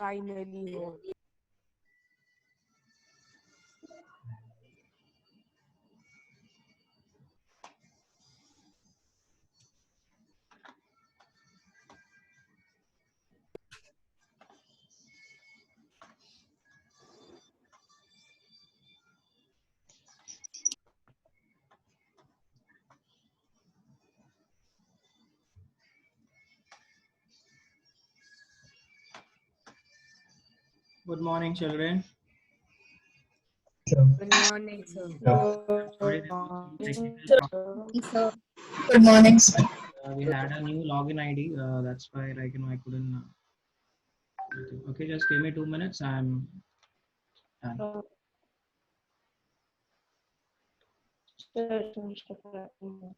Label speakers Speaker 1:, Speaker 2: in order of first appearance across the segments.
Speaker 1: finally home.
Speaker 2: Good morning, children.
Speaker 1: Good morning, sir.
Speaker 2: Sorry,
Speaker 1: Good
Speaker 2: there was some
Speaker 1: morning,
Speaker 2: technical problem.
Speaker 1: sir.
Speaker 3: So, good morning, sir.
Speaker 2: We had a new login ID. That's why, I couldn't. Okay, just give me 2 minutes. I'm done.
Speaker 1: Sure, Mr. Pratima.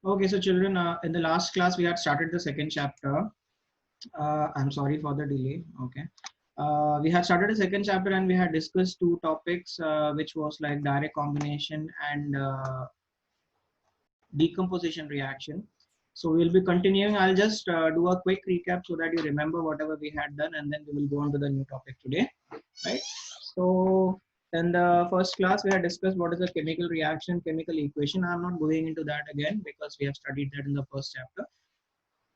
Speaker 2: Okay, so children, in the last class we had started the second chapter. I'm sorry for the delay. Okay. We had started a second chapter and we had discussed two topics, which was like direct combination and decomposition reaction. So we'll be continuing. I'll just do a quick recap so that you remember whatever we had done, and then we will go on to the new topic today, right? So in the first class, we had discussed what is a chemical reaction, chemical equation. I'm not going into that again because we have studied that in the first chapter.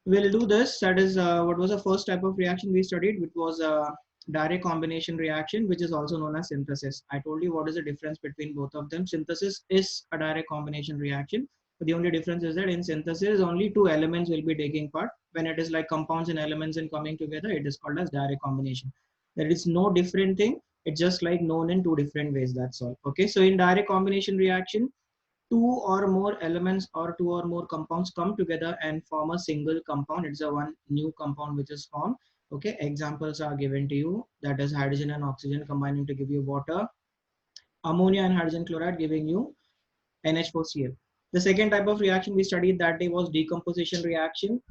Speaker 2: We'll do this. That is, what was the first type of reaction we studied, which was a direct combination reaction, which is also known as synthesis. I told you what is the difference between both of them. Synthesis is a direct combination reaction. But the only difference is that in synthesis, only two elements will be taking part. When it is like compounds and elements and coming together, it is called as direct combination. There is no different thing. It's just like known in two different ways. That's all. Okay. So in direct combination reaction, two or more elements or two or more compounds come together and form a single compound. It's a one new compound which is formed. Okay, examples are given to you. That is hydrogen and oxygen combining to give you water, ammonia and hydrogen chloride giving you NH4Cl. The second type of reaction we studied that day was decomposition reaction.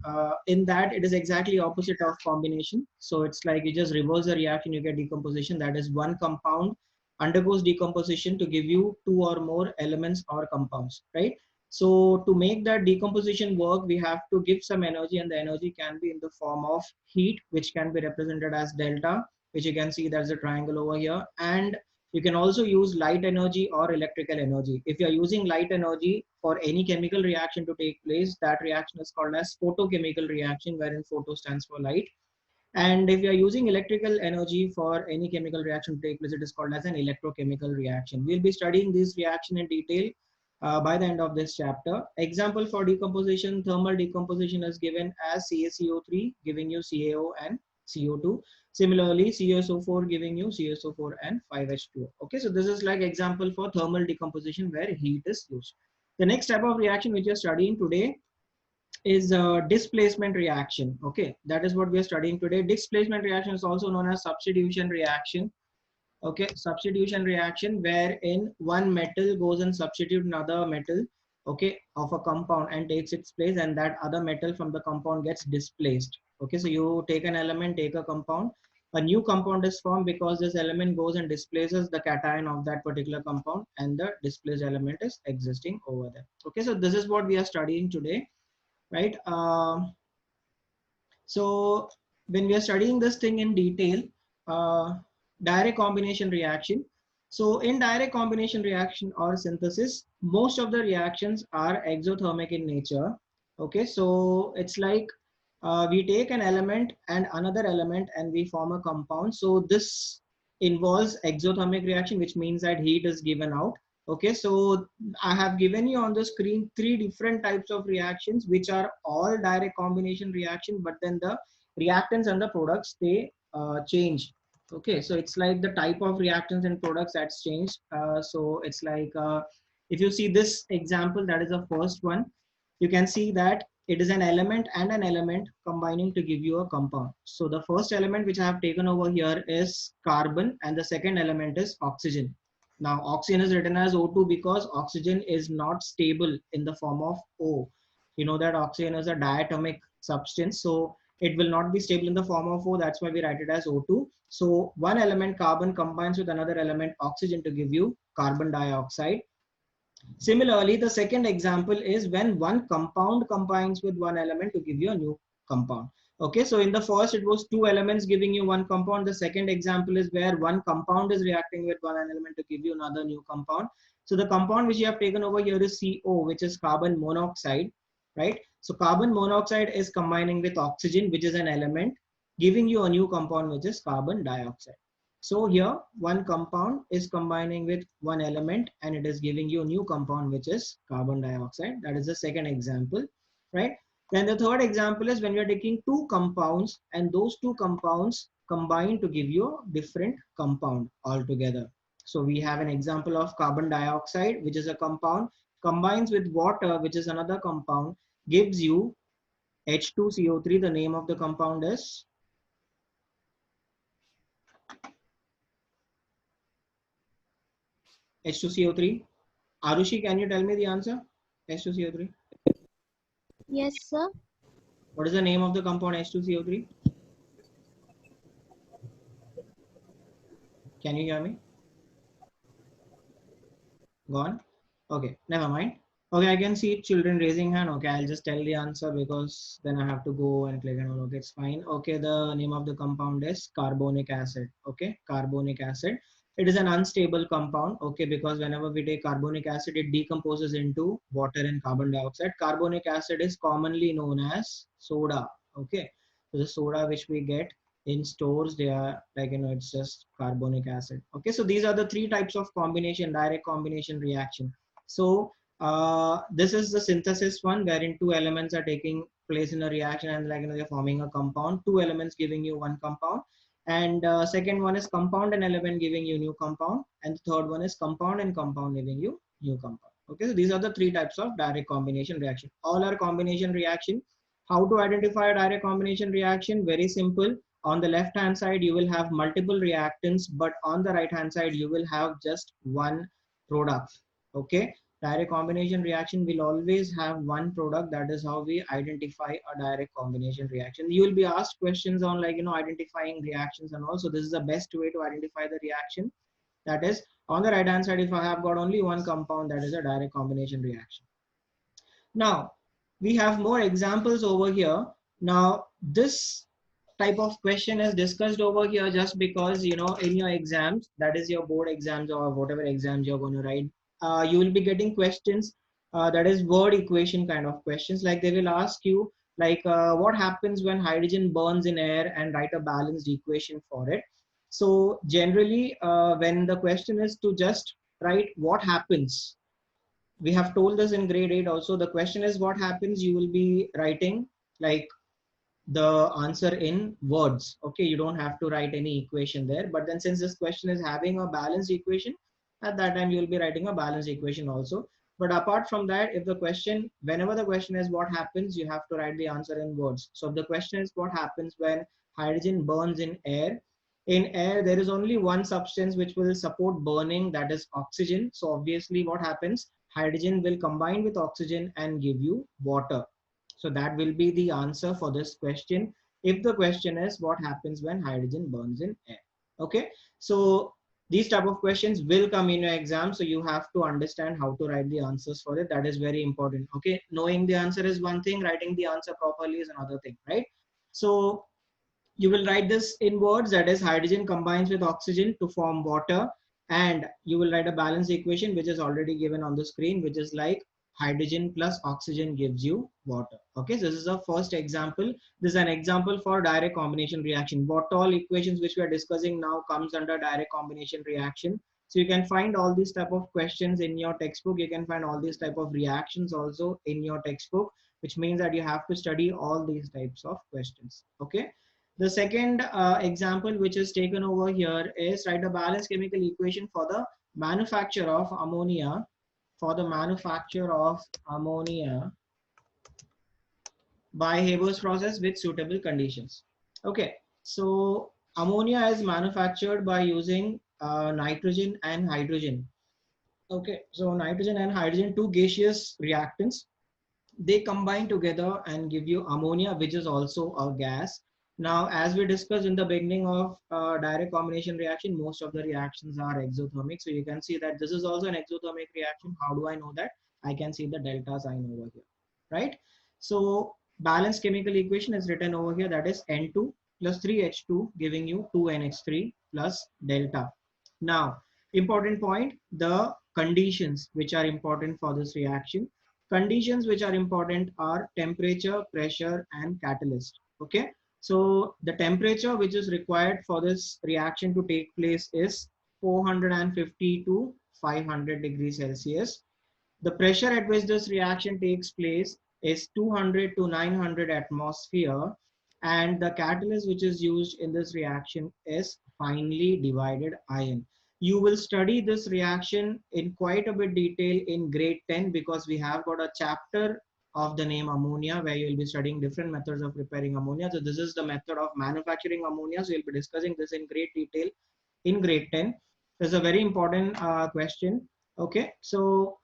Speaker 2: In that, it is exactly opposite of combination. So it's like you just reverse the reaction, you get decomposition. That is one compound undergoes decomposition to give you two or more elements or compounds, right? So to make that decomposition work, we have to give some energy, and the energy can be in the form of heat, which can be represented as delta, which you can see there's a triangle over here, and you can also use light energy or electrical energy. If you are using light energy for any chemical reaction to take place, that reaction is called as photochemical reaction, wherein photo stands for light. And if you are using electrical energy for any chemical reaction to take place, it is called as an electrochemical reaction. We'll be studying this reaction in detail by the end of this chapter. Example for decomposition, thermal decomposition is given as CaCO3 giving you CaO and CO2. Similarly, CSO4 giving you CSO4 and 5H2O. Okay, so this is like example for thermal decomposition where heat is used. The next type of reaction which we are studying today is displacement reaction. Okay, that is what we are studying today. Displacement reaction is also known as substitution reaction. Okay, substitution reaction wherein one metal goes and substitute another metal, okay, of a compound and takes its place, and that other metal from the compound gets displaced. Okay, so you take an element, take a compound, a new compound is formed because this element goes and displaces the cation of that particular compound, and the displaced element is existing over there. Okay, so this is what we are studying today, right? So when we are studying this thing in detail, direct combination reaction. So in direct combination reaction or synthesis, most of the reactions are exothermic in nature. Okay, so it's like we take an element and another element and we form a compound. So this involves exothermic reaction, which means that heat is given out. Okay, so I have given you on the screen 3 different types of reactions, which are all direct combination reaction, but then the reactants and the products, they change. Okay, so it's like the type of reactants and products that's changed. So it's like if you see this example, that is the first one. You can see that it is an element and an element combining to give you a compound. So the first element which I have taken over here is carbon, and the second element is oxygen. Now oxygen is written as O2 because oxygen is not stable in the form of O. You know that oxygen is a diatomic substance, so it will not be stable in the form of O. That's why we write it as O2. So one element carbon combines with another element oxygen to give you carbon dioxide. Similarly, the second example is when one compound combines with one element to give you a new compound. Okay, so in the first it was two elements giving you one compound. The second example is where one compound is reacting with one element to give you another new compound. So the compound which you have taken over here is CO, which is carbon monoxide, right? So carbon monoxide is combining with oxygen, which is an element, giving you a new compound, which is carbon dioxide. So here one compound is combining with one element and it is giving you a new compound, which is carbon dioxide. That is the second example, right? Then the third example is when you're taking two compounds and those two compounds combine to give you a different compound altogether. So we have an example of carbon dioxide, which is a compound, combines with water, which is another compound, gives you H2CO3. The name of the compound is H2CO3. Arushi, can you tell me the answer? H2CO3.
Speaker 4: Yes, sir.
Speaker 2: What is the name of the compound H2CO3? Can you hear me? Gone? Okay, never mind. Okay, I can see children raising hand. Okay, I'll just tell the answer because then I have to go and click and all. Okay, it's fine. Okay, the name of the compound is carbonic acid. Okay, carbonic acid. It is an unstable compound. Okay, because whenever we take carbonic acid, it decomposes into water and carbon dioxide. Carbonic acid is commonly known as soda. Okay, so the soda which we get in stores, they are like, you know, it's just carbonic acid. Okay, so these are the three types of combination, direct combination reaction. So this is the synthesis one, wherein two elements are taking place in a reaction and, like, you know, they're forming a compound, two elements giving you one compound. And second one is compound and element giving you new compound, and the third one is compound and compound giving you new compound. Okay, so these are the three types of direct combination reaction. All are combination reaction. How to identify a direct combination reaction? Very simple. On the left hand side you will have multiple reactants, but on the right hand side you will have just one product. Okay, direct combination reaction will always have one product. That is how we identify a direct combination reaction. You will be asked questions on, like, you know, identifying reactions and also this is the best way to identify the reaction. That is, on the right hand side, if I have got only one compound, that is a direct combination reaction. Now we have more examples over here. Now this type of question is discussed over here just because, you know, in your exams, that is your board exams or whatever exams you're going to write, you will be getting questions that is word equation kind of questions. Like they will ask you, like, what happens when hydrogen burns in air, and write a balanced equation for it. So generally when the question is to just write what happens, we have told this in grade 8 also. The question is what happens, you will be writing like the answer in words. Okay, you don't have to write any equation there, but then since this question is having a balanced equation, at that time you will be writing a balanced equation also. But apart from that, if the question, whenever the question is what happens, you have to write the answer in words. So if the question is what happens when hydrogen burns in air there is only one substance which will support burning, that is oxygen. So obviously what happens, hydrogen will combine with oxygen and give you water. So that will be the answer for this question. If the question is what happens when hydrogen burns in air. Okay. So these type of questions will come in your exam. So you have to understand how to write the answers for it. That is very important. Okay. Knowing the answer is one thing, writing the answer properly is another thing, right? So you will write this in words, that is hydrogen combines with oxygen to form water, and you will write a balance equation which is already given on the screen, which is like hydrogen plus oxygen gives you water. Okay, so this is a first example. This is an example for direct combination reaction. What all equations which we are discussing now comes under direct combination reaction. So you can find all these type of questions in your textbook. You can find all these type of reactions also in your textbook, which means that you have to study all these types of questions. Okay. The second example which is taken over here is write a balanced chemical equation for the manufacture of ammonia, by Haber's process with suitable conditions. Okay, so ammonia is manufactured by using nitrogen and hydrogen. Okay, so nitrogen and hydrogen, two gaseous reactants, they combine together and give you ammonia, which is also a gas. Now, as we discussed in the beginning of direct combination reaction, most of the reactions are exothermic. So you can see that this is also an exothermic reaction. How do I know that? I can see the delta sign over here, right? So balanced chemical equation is written over here, that is N2 plus 3H2 giving you 2NH3 plus delta. Now, important point, the conditions which are important for this reaction. Conditions which are important are temperature, pressure, and catalyst. Okay, so the temperature which is required for this reaction to take place is 450 to 500 degrees Celsius. The pressure at which this reaction takes place is 200 to 900 atmosphere, and the catalyst which is used in this reaction is finely divided iron. You will study this reaction in quite a bit detail in grade 10, because we have got a chapter of the name ammonia where you will be studying different methods of preparing ammonia. So this is the method of manufacturing ammonia. So you'll be discussing this in great detail in grade 10. This is a very important question. Okay, so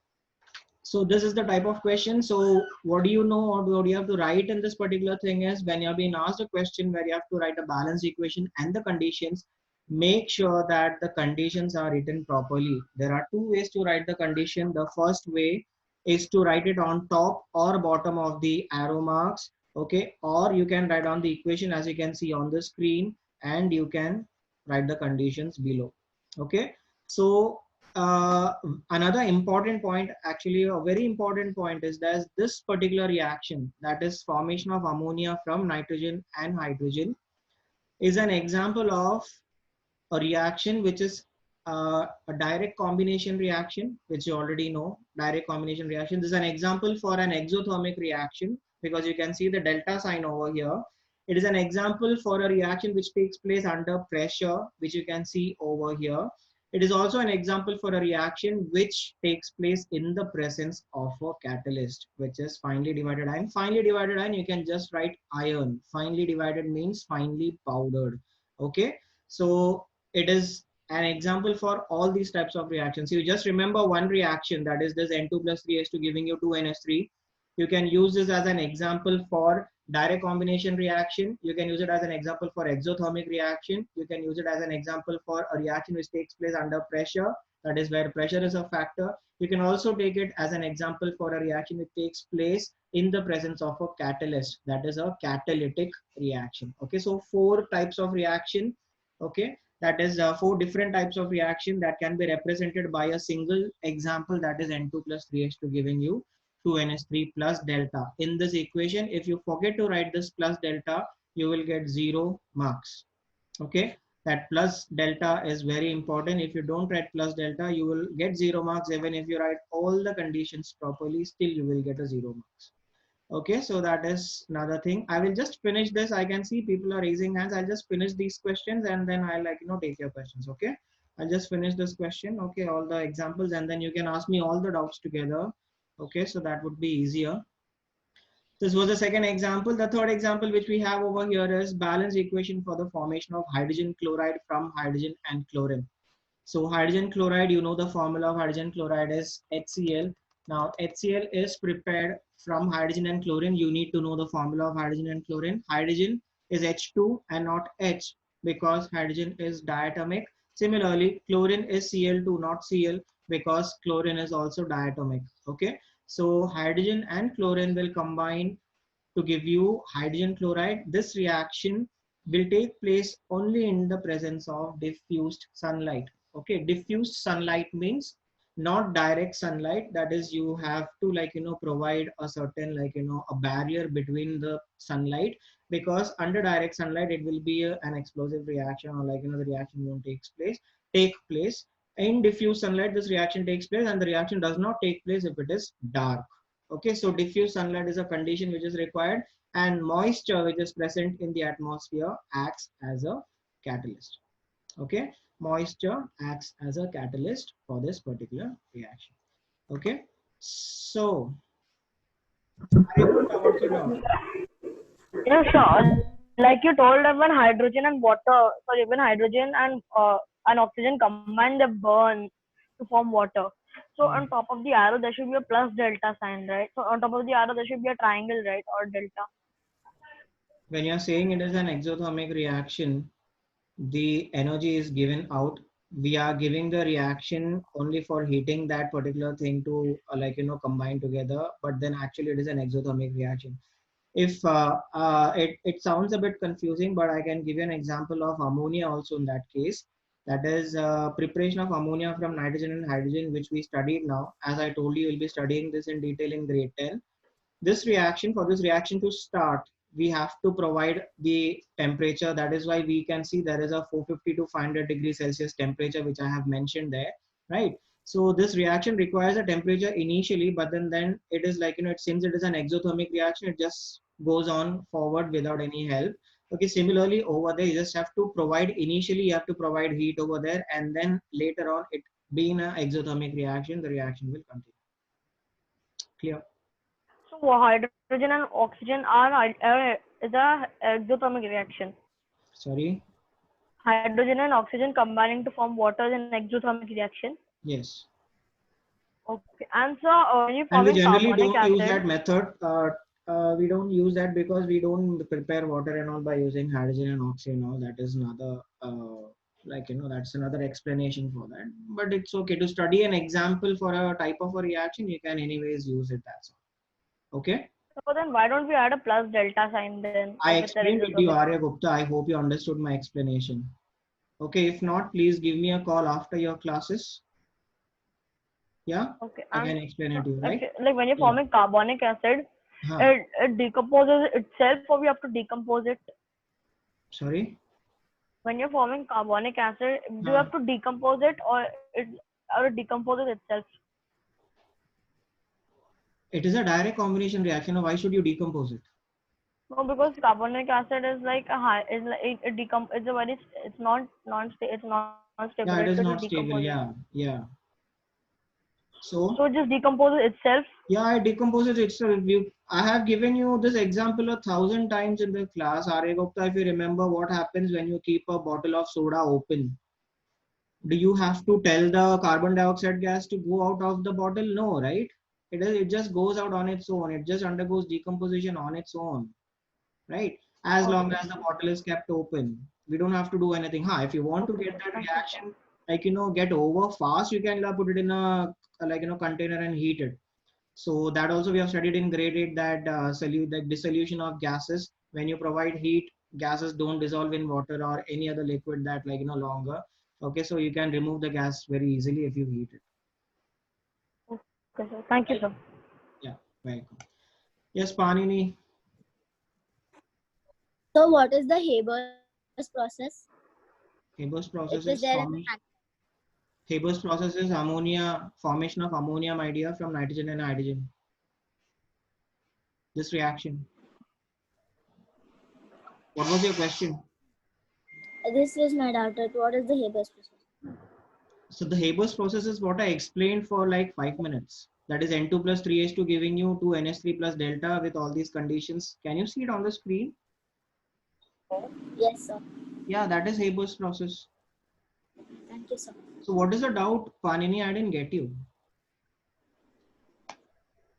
Speaker 2: this is the type of question. So what do you know, or what you have to write in this particular thing is, when you're being asked a question where you have to write a balanced equation and the conditions, make sure that the conditions are written properly. There are two ways to write the condition. The first way is to write it on top or bottom of the arrow marks. Okay, or you can write on the equation as you can see on the screen, and you can write the conditions below. Okay, so uh, another important point, actually a very important point, is that this particular reaction, that is formation of ammonia from nitrogen and hydrogen, is an example of a reaction which is a direct combination reaction, which you already know. Direct combination reaction, this is an example for an exothermic reaction, because you can see the delta sign over here. It is an example for a reaction which takes place under pressure, which you can see over here. It is also an example for a reaction which takes place in the presence of a catalyst, which is finely divided iron. Finely divided iron, you can just write iron. Finely divided means finely powdered. Okay, so it is an example for all these types of reactions. You just remember one reaction, that is this N2 plus 3H2 giving you 2NH3. You can use this as an example for direct combination reaction. You can use it as an example for exothermic reaction. You can use it as an example for a reaction which takes place under pressure, that is where pressure is a factor. You can also take it as an example for a reaction which takes place in the presence of a catalyst, that is a catalytic reaction. Okay, so four types of reaction. Okay, that is four different types of reaction that can be represented by a single example, that is N2 plus 3H2 giving you 2NH3 plus delta. In this equation, if you forget to write this plus delta, you will get 0 marks. Okay, that plus delta is very important. If you don't write plus delta, you will get 0 marks. Even if you write all the conditions properly, still you will get a 0 marks. Okay, so that is another thing. I will just finish this. I can see people are raising hands. I'll just finish these questions and then I'll take your questions. Okay, I'll just finish this question. Okay, all the examples, and then you can ask me all the doubts together. Okay, so that would be easier. This was the second example. The third example which we have over here is balance equation for the formation of hydrogen chloride from hydrogen and chlorine. So hydrogen chloride, you know the formula of hydrogen chloride is HCl. Now HCl is prepared from hydrogen and chlorine. You need to know the formula of hydrogen and chlorine. Hydrogen is H2 and not H because hydrogen is diatomic. Similarly, chlorine is Cl2 not Cl because chlorine is also diatomic. Okay. So hydrogen and chlorine will combine to give you hydrogen chloride. This reaction will take place only in the presence of diffused sunlight. Okay, diffused sunlight means not direct sunlight. That is, you have to provide a certain a barrier between the sunlight, because under direct sunlight it will be an explosive reaction, or the reaction won't take place. In diffuse sunlight this reaction takes place, and the reaction does not take place if it is dark. Okay, so diffuse sunlight is a condition which is required, and moisture which is present in the atmosphere acts as a catalyst. Okay, moisture acts as a catalyst for this particular reaction. Okay, so what's your doubt?
Speaker 5: Yeah, sure. Like you told, when hydrogen and water, sorry, when hydrogen and oxygen combine, they burn to form water. So on top of the arrow, there should be a plus delta sign, right? So on top of the arrow, there should be a triangle, right, or delta.
Speaker 2: When you're saying it is an exothermic reaction, the energy is given out. We are giving the reaction only for heating that particular thing to combine together, but then actually it is an exothermic reaction. If it sounds a bit confusing, but I can give you an example of ammonia also in that case. That is preparation of ammonia from nitrogen and hydrogen, which we studied now. As I told you, we'll be studying this in detail in grade 10. This reaction, for this reaction to start, we have to provide the temperature. That is why we can see there is a 450 to 500 degrees Celsius temperature, which I have mentioned there, right? So this reaction requires a temperature initially, but then it is since it is an exothermic reaction, it just goes on forward without any help. Okay, similarly over there, you just have to provide, initially you have to provide heat over there, and then later on, it being an exothermic reaction, the reaction will continue. Clear?
Speaker 5: So hydrogen and oxygen is a exothermic reaction.
Speaker 2: Sorry?
Speaker 5: Hydrogen and oxygen combining to form water is an exothermic reaction.
Speaker 2: Yes.
Speaker 5: Okay. And so when you
Speaker 2: And we
Speaker 5: forming
Speaker 2: generally
Speaker 5: carbonic
Speaker 2: don't use
Speaker 5: acid,
Speaker 2: that method. We don't use that because we don't prepare water and all by using hydrogen and oxygen. All that is another, that's another explanation for that. But it's okay to study an example for a type of a reaction. You can anyways use it. That's all. Okay.
Speaker 5: so then why don't we add a plus delta sign then?
Speaker 2: I
Speaker 5: If it's an
Speaker 2: explained it to you,
Speaker 5: exothermic?
Speaker 2: Arya Gupta. I hope you understood my explanation. Okay. If not, please give me a call after your classes. Yeah.
Speaker 5: Okay.
Speaker 2: I
Speaker 5: And
Speaker 2: can explain it to you, right?
Speaker 5: like when you're
Speaker 2: Yeah.
Speaker 5: forming carbonic acid,
Speaker 2: Huh.
Speaker 5: it decomposes itself, or we have to decompose it.
Speaker 2: Sorry.
Speaker 5: When you're forming carbonic acid, do you have to decompose it, or it decomposes itself?
Speaker 2: It is a direct combination reaction. Why should you decompose it?
Speaker 5: No, because carbonic acid is like a high, is like it's a very, it's non-stable.
Speaker 2: Yeah, it is
Speaker 5: So
Speaker 2: not
Speaker 5: it
Speaker 2: stable.
Speaker 5: decomposes.
Speaker 2: Yeah, yeah. So
Speaker 5: So it just decomposes itself.
Speaker 2: yeah, it decomposes itself. I have given you this example 1,000 times in the class. Arya Gupta, if you remember what happens when you keep a bottle of soda open, do you have to tell the carbon dioxide gas to go out of the bottle? No, right? It just goes out on its own. It just undergoes decomposition on its own, right? As long
Speaker 5: Okay.
Speaker 2: as the bottle is kept open, we don't have to do anything. If you want to get that reaction, get over fast, you can put it in a container and heat it. So that also we have studied in grade 8 that that dissolution of gases. When you provide heat, gases don't dissolve in water or any other liquid that longer. Okay, so you can remove the gas very easily if you heat it.
Speaker 5: Okay, sir. Thank you, sir.
Speaker 2: Yeah, welcome. Yes, Panini.
Speaker 4: So what is the Haber's process?
Speaker 2: Haber's process
Speaker 4: It is
Speaker 2: is
Speaker 4: there in the
Speaker 2: Haber's process is ammonia, formation of ammonium idea from nitrogen and hydrogen. This reaction. What was your question?
Speaker 4: This was my doubt. That what is the Haber's process?
Speaker 2: So the Haber's process is what I explained for like 5 minutes. That is N2 plus 3H2 giving you 2NH3 plus delta with all these conditions. Can you see it on the screen?
Speaker 4: Yes, sir.
Speaker 2: Yeah, that is Haber's process.
Speaker 4: Thank you, sir.
Speaker 2: So what is the doubt, Panini? I didn't get you.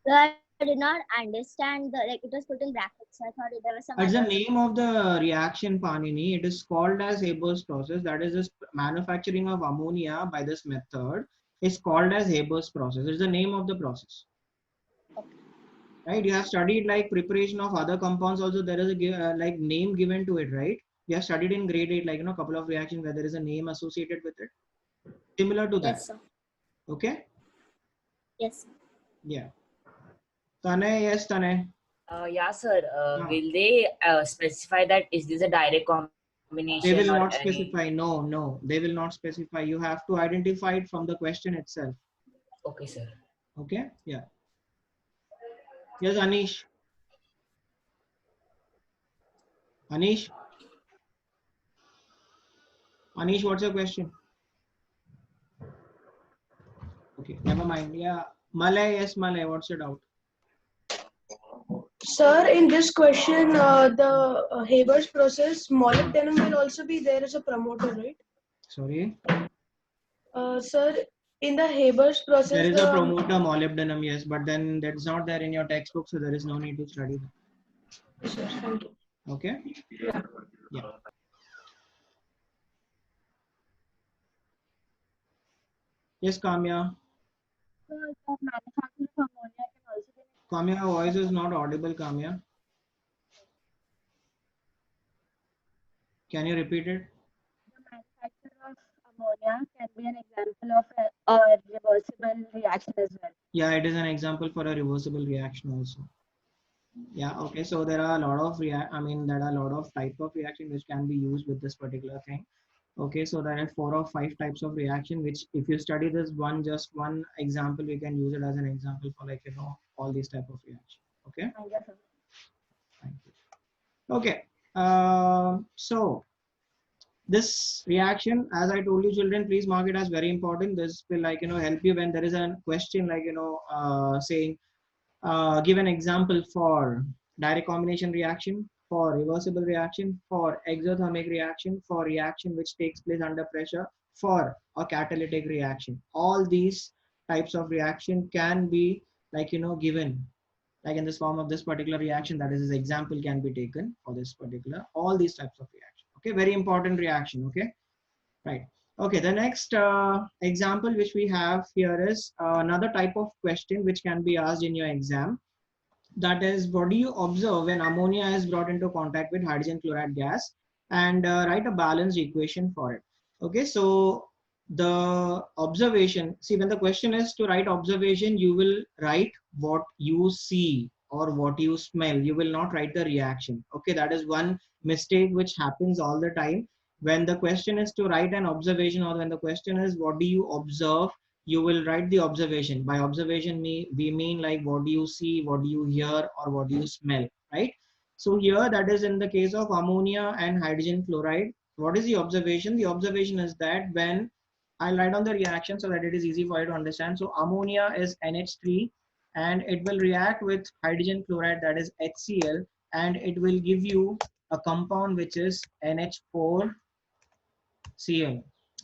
Speaker 4: So I did not understand the like it was put in brackets. So I thought there was some
Speaker 2: It's the
Speaker 4: other.
Speaker 2: name of the reaction, Panini. It is called as Haber's process. That is this manufacturing of ammonia by this method is called as Haber's process. It's the name of the process. Right? You have studied like preparation of other compounds. Also, there is a like name given to it, right? You have studied in grade 8, like a couple of reactions where there is a name associated with it. Similar to that.
Speaker 4: Yes, sir.
Speaker 2: Okay.
Speaker 4: Yes, sir.
Speaker 2: Yeah. Tanay, yes, Tanay.
Speaker 6: Yeah, sir.
Speaker 2: Ah.
Speaker 6: Will they specify that is this a direct combination?
Speaker 2: They will
Speaker 6: or
Speaker 2: not
Speaker 6: any-
Speaker 2: specify. No, they will not specify. You have to identify it from the question itself.
Speaker 6: Okay, sir.
Speaker 2: Okay. Yeah. Yes, Anish. Anish. Anish, what's your question? Okay, never mind. Yeah. Malay, yes, Malay. What's your doubt?
Speaker 3: Sir, in this question, the Haber's process, molybdenum will also be there as a promoter, right?
Speaker 2: Sorry.
Speaker 3: Sir, in the Haber's process,
Speaker 2: There is a promoter molybdenum, yes, but then that's not there in your textbook, so there is no need to study that.
Speaker 3: Sir, thank you.
Speaker 2: Okay.
Speaker 3: Yeah.
Speaker 2: Yeah. Yes, Kamya.
Speaker 1: So the manufacturing of ammonia can also be
Speaker 2: Kamya, your voice is not audible, Kamya. Can you repeat it?
Speaker 1: the manufacture of ammonia can be an example of a reversible reaction as well.
Speaker 2: Yeah, it is an example for a reversible reaction also. Yeah, okay. So there are a lot of there are a lot of type of reaction which can be used with this particular thing. Okay, so there are 4 or 5 types of reaction, which if you study this just one example, we can use it as an example for all these type of reaction. Okay.
Speaker 1: Thank you, sir.
Speaker 2: Thank you. Okay. So this reaction, as I told you, children, please mark it as very important. This will help you when there is a question saying give an example for direct combination reaction, for reversible reaction, for exothermic reaction, for reaction which takes place under pressure, for a catalytic reaction. All these types of reaction can be given like in this form of this particular reaction. That is, this example can be taken for this particular, all these types of reaction. Okay, very important reaction. Okay, right. Okay, the next example which we have here is another type of question which can be asked in your exam. That is, what do you observe when ammonia is brought into contact with hydrogen chloride gas, and write a balanced equation for it. Okay, so the observation, see, when the question is to write observation, you will write what you see or what you smell. You will not write the reaction. Okay, that is one mistake which happens all the time. When the question is to write an observation, or when the question is what do you observe, you will write the observation. By observation, we mean like what do you see, what do you hear, or what do you smell, right? So here, that is in the case of ammonia and hydrogen chloride. What is the observation? The observation is that when I'll write on the reaction so that it is easy for you to understand. So ammonia is NH3 and it will react with hydrogen chloride, that is HCl, and it will give you a compound which is NH4Cl.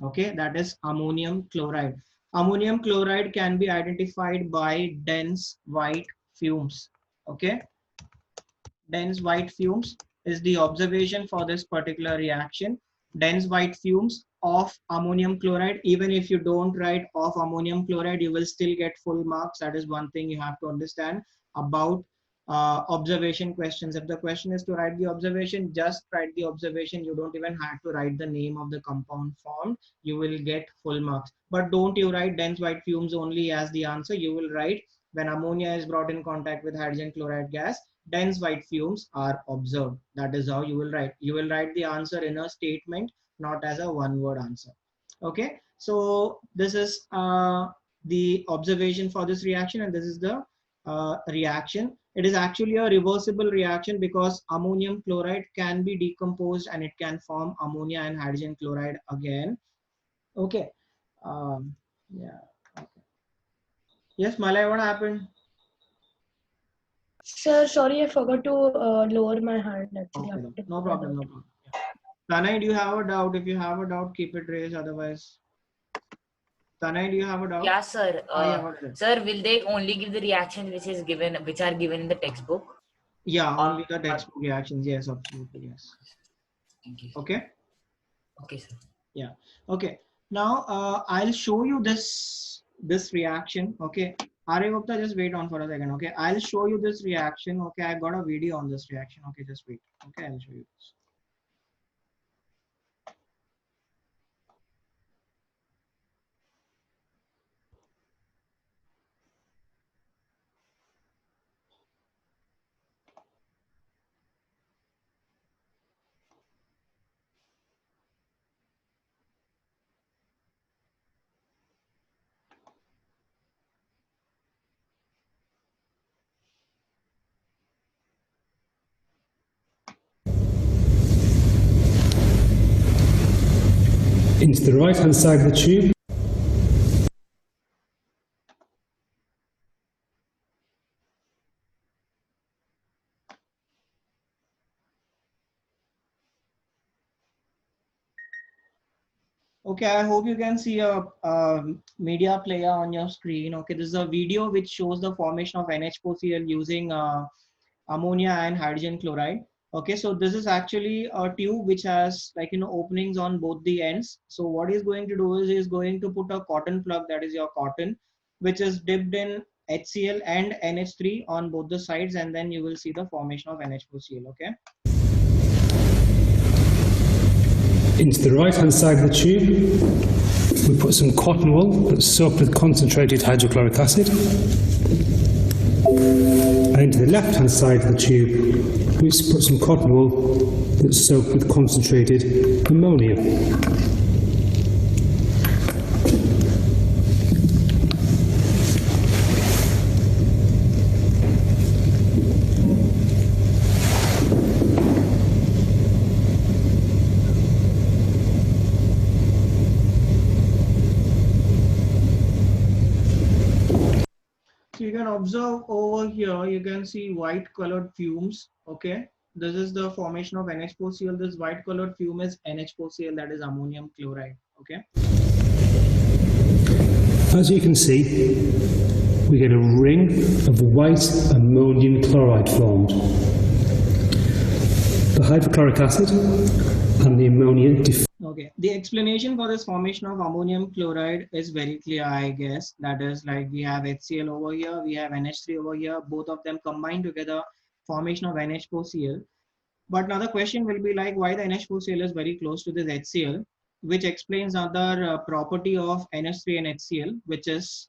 Speaker 2: Okay, that is ammonium chloride. Ammonium chloride can be identified by dense white fumes. Okay, dense white fumes is the observation for this particular reaction. Dense white fumes of ammonium chloride. Even if you don't write of ammonium chloride, you will still get full marks. That is one thing you have to understand about observation questions. If the question is to write the observation, just write the observation. You don't even have to write the name of the compound formed. You will get full marks. But don't you write dense white fumes only as the answer. You will write when ammonia is brought in contact with hydrogen chloride gas, dense white fumes are observed. That is how you will write. You will write the answer in a statement not as a one word answer. Okay, so this is the observation for this reaction, and this is the reaction. It is actually a reversible reaction because ammonium chloride can be decomposed and it can form ammonia and hydrogen chloride again. Okay. Yeah. Okay. Yes, Malay, what happened?
Speaker 3: Sir, sorry, I forgot to lower my hand actually.
Speaker 2: Okay,
Speaker 3: After
Speaker 2: no problem, no problem. Tanay, do you have a doubt? If you have a doubt, keep it raised. Otherwise, Tanay, do you have a doubt?
Speaker 6: Yeah, sir.
Speaker 2: Yeah, what is it?
Speaker 6: Sir, will they only give the reactions which are given in the textbook?
Speaker 2: Yeah, only the textbook reactions. Yes, absolutely. Yes.
Speaker 6: Thank you.
Speaker 2: Okay.
Speaker 6: Okay, sir.
Speaker 2: Yeah. Okay. Now I'll show you this reaction. Okay. Arya Gupta, just wait on for a second. Okay. I'll show you this reaction. Okay. I've got a video on this reaction. Okay. Just wait. Okay. I'll show you this.
Speaker 7: Into the right hand side of the tube.
Speaker 2: Okay, I hope you can see a media player on your screen. Okay, this is a video which shows the formation of NH4Cl using ammonia and hydrogen chloride. Okay, so this is actually a tube which has openings on both the ends. So what he's going to do is he's going to put a cotton plug, that is your cotton, which is dipped in HCl and NH3 on both the sides, and then you will see the formation of NH4Cl. Okay.
Speaker 7: Into the right hand side of the tube, we put some cotton wool that's soaked with concentrated hydrochloric acid. And into the left hand side of the tube, we put some cotton wool that's soaked with concentrated ammonia.
Speaker 2: So you can observe over here, you can see white colored fumes. Okay. This is the formation of NH4Cl. This white colored fume is NH4Cl, that is ammonium chloride. Okay.
Speaker 7: As you can see, we get a ring of white ammonium chloride formed. The hydrochloric acid and the ammonia
Speaker 2: Okay, the explanation for this formation of ammonium chloride is very clear, I guess. That is, like, we have HCl over here, we have NH3 over here, both of them combined together, formation of NH4Cl. But another question will be like, why the NH4Cl is very close to this HCl, which explains another property of NH3 and HCl, which is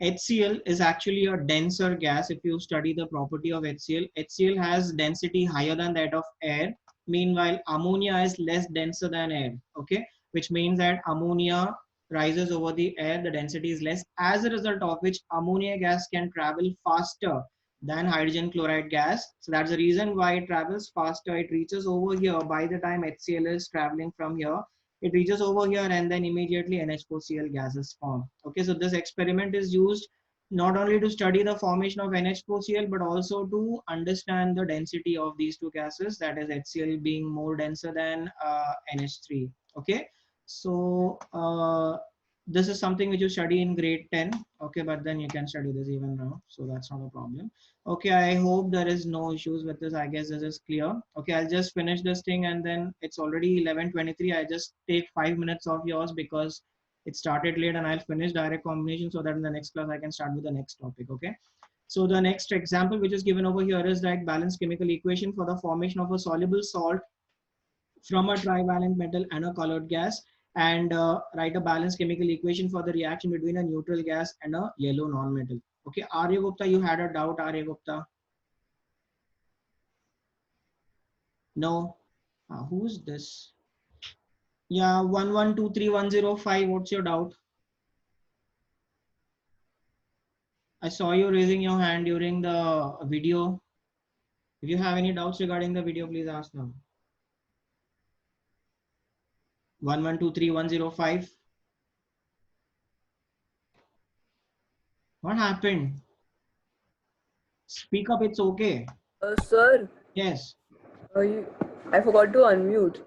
Speaker 2: HCl is actually a denser gas. If you study the property of HCl, HCl has density higher than that of air. Meanwhile, ammonia is less denser than air. Okay, which means that ammonia rises over the air, the density is less. As a result of which, ammonia gas can travel faster than hydrogen chloride gas. So that's the reason why it travels faster. It reaches over here by the time HCl is traveling from here. It reaches over here and then immediately NH4Cl gases form. Okay, so this experiment is used not only to study the formation of NH4Cl, but also to understand the density of these two gases, that is HCl being more denser than NH3. Okay, so this is something which you study in grade 10. Okay, but then you can study this even now, so that's not a problem. Okay, I hope there is no issues with this. I guess this is clear. Okay, I'll just finish this thing, and then it's already 11:23. I just take 5 minutes of yours because it started late, and I'll finish direct combination so that in the next class I can start with the next topic. Okay, so the next example which is given over here is that balanced chemical equation for the formation of a soluble salt from a trivalent metal and a colored gas, and write a balanced chemical equation for the reaction between a neutral gas and a yellow non-metal. Okay, Arya Gupta, you had a doubt, Arya Gupta? No. Who's this? Yeah, 1123105. What's your doubt? I saw you raising your hand during the video. If you have any doubts regarding the video, please ask now. 1123105. What happened? Speak up, it's okay.
Speaker 8: Sir,
Speaker 2: Yes.
Speaker 8: I forgot to unmute.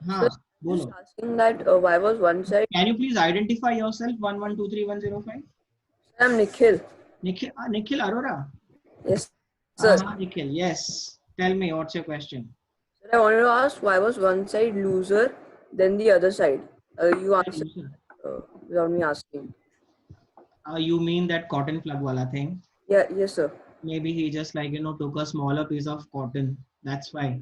Speaker 2: Huh.
Speaker 8: Just
Speaker 2: Bolo.
Speaker 8: asking that why was one side?
Speaker 2: Can you please identify yourself? 1123105.
Speaker 8: I'm Nikhil.
Speaker 2: Nikhil Arora.
Speaker 8: Yes, sir.
Speaker 2: Nikhil. Yes. Tell me, what's your question?
Speaker 8: Sir, I wanted to ask why was one side looser than the other side? You answered without me asking.
Speaker 2: You mean that cotton plug wala thing?
Speaker 8: Yeah, yes, sir.
Speaker 2: Maybe he just took a smaller piece of cotton. That's why.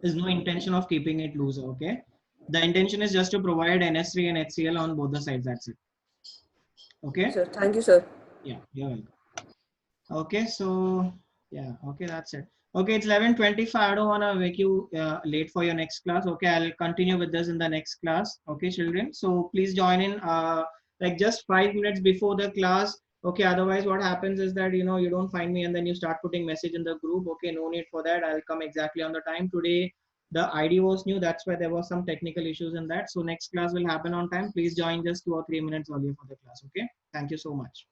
Speaker 2: There's no intention of keeping it looser. Okay. The intention is just to provide NS3 and HCl on both the sides. That's it. Okay.
Speaker 8: Yes, sir. Thank you, sir.
Speaker 2: Yeah, you're welcome. Okay, so yeah, okay, that's it. Okay, it's 11:25. I don't want to make you late for your next class. Okay, I'll continue with this in the next class. Okay, children. So please join in like just 5 minutes before the class. Okay, otherwise what happens is that you don't find me and then you start putting message in the group. Okay, no need for that. I'll come exactly on the time. Today the ID was new. That's why there was some technical issues in that. So next class will happen on time. Please join just 2 or 3 minutes earlier for the class. Okay, thank you so much.